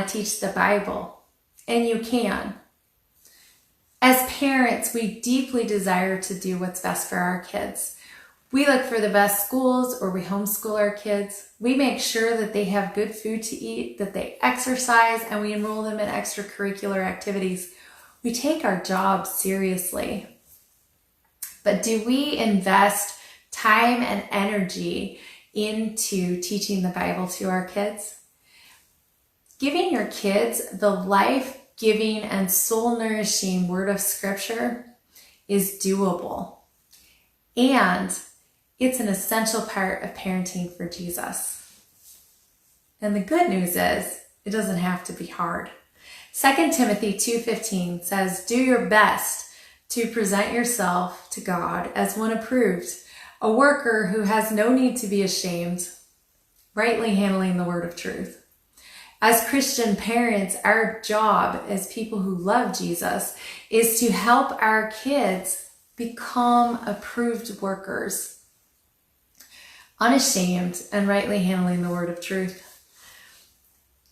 to teach the Bible, and you can. As parents, we deeply desire to do what's best for our kids. We look for the best schools, or we homeschool our kids. We make sure that they have good food to eat, that they exercise, and we enroll them in extracurricular activities. We take our job seriously. But do we invest time and energy into teaching the Bible to our kids? Giving your kids the life-giving and soul-nourishing word of Scripture is doable. And it's an essential part of parenting for Jesus. And the good news is, it doesn't have to be hard. 2 Timothy 2:15 says, "Do your best to present yourself to God as one approved, a worker who has no need to be ashamed, rightly handling the word of truth." As Christian parents, our job as people who love Jesus is to help our kids become approved workers, unashamed and rightly handling the word of truth.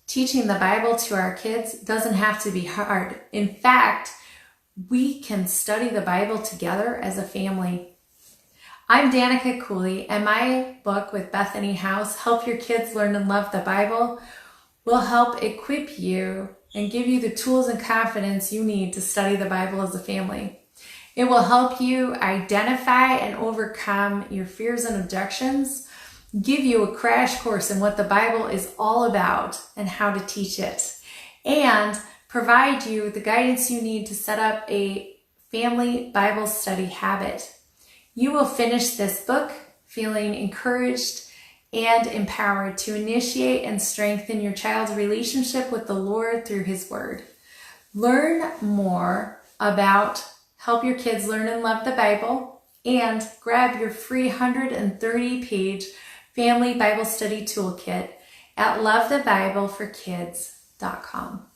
Teaching the Bible to our kids doesn't have to be hard. In fact, we can study the Bible together as a family. I'm Danica Cooley, and my book with Bethany House, Help Your Kids Learn and Love the Bible, will help equip you and give you the tools and confidence you need to study the Bible as a family. It will help you identify and overcome your fears and objections, give you a crash course in what the Bible is all about and how to teach it, and provide you with the guidance you need to set up a family Bible study habit. You will finish this book feeling encouraged and empowered to initiate and strengthen your child's relationship with the Lord through His Word. Learn more about Help Your Kids Learn and Love the Bible, and grab your free 130-page Family Bible Study Toolkit at lovethebibleforkids.com.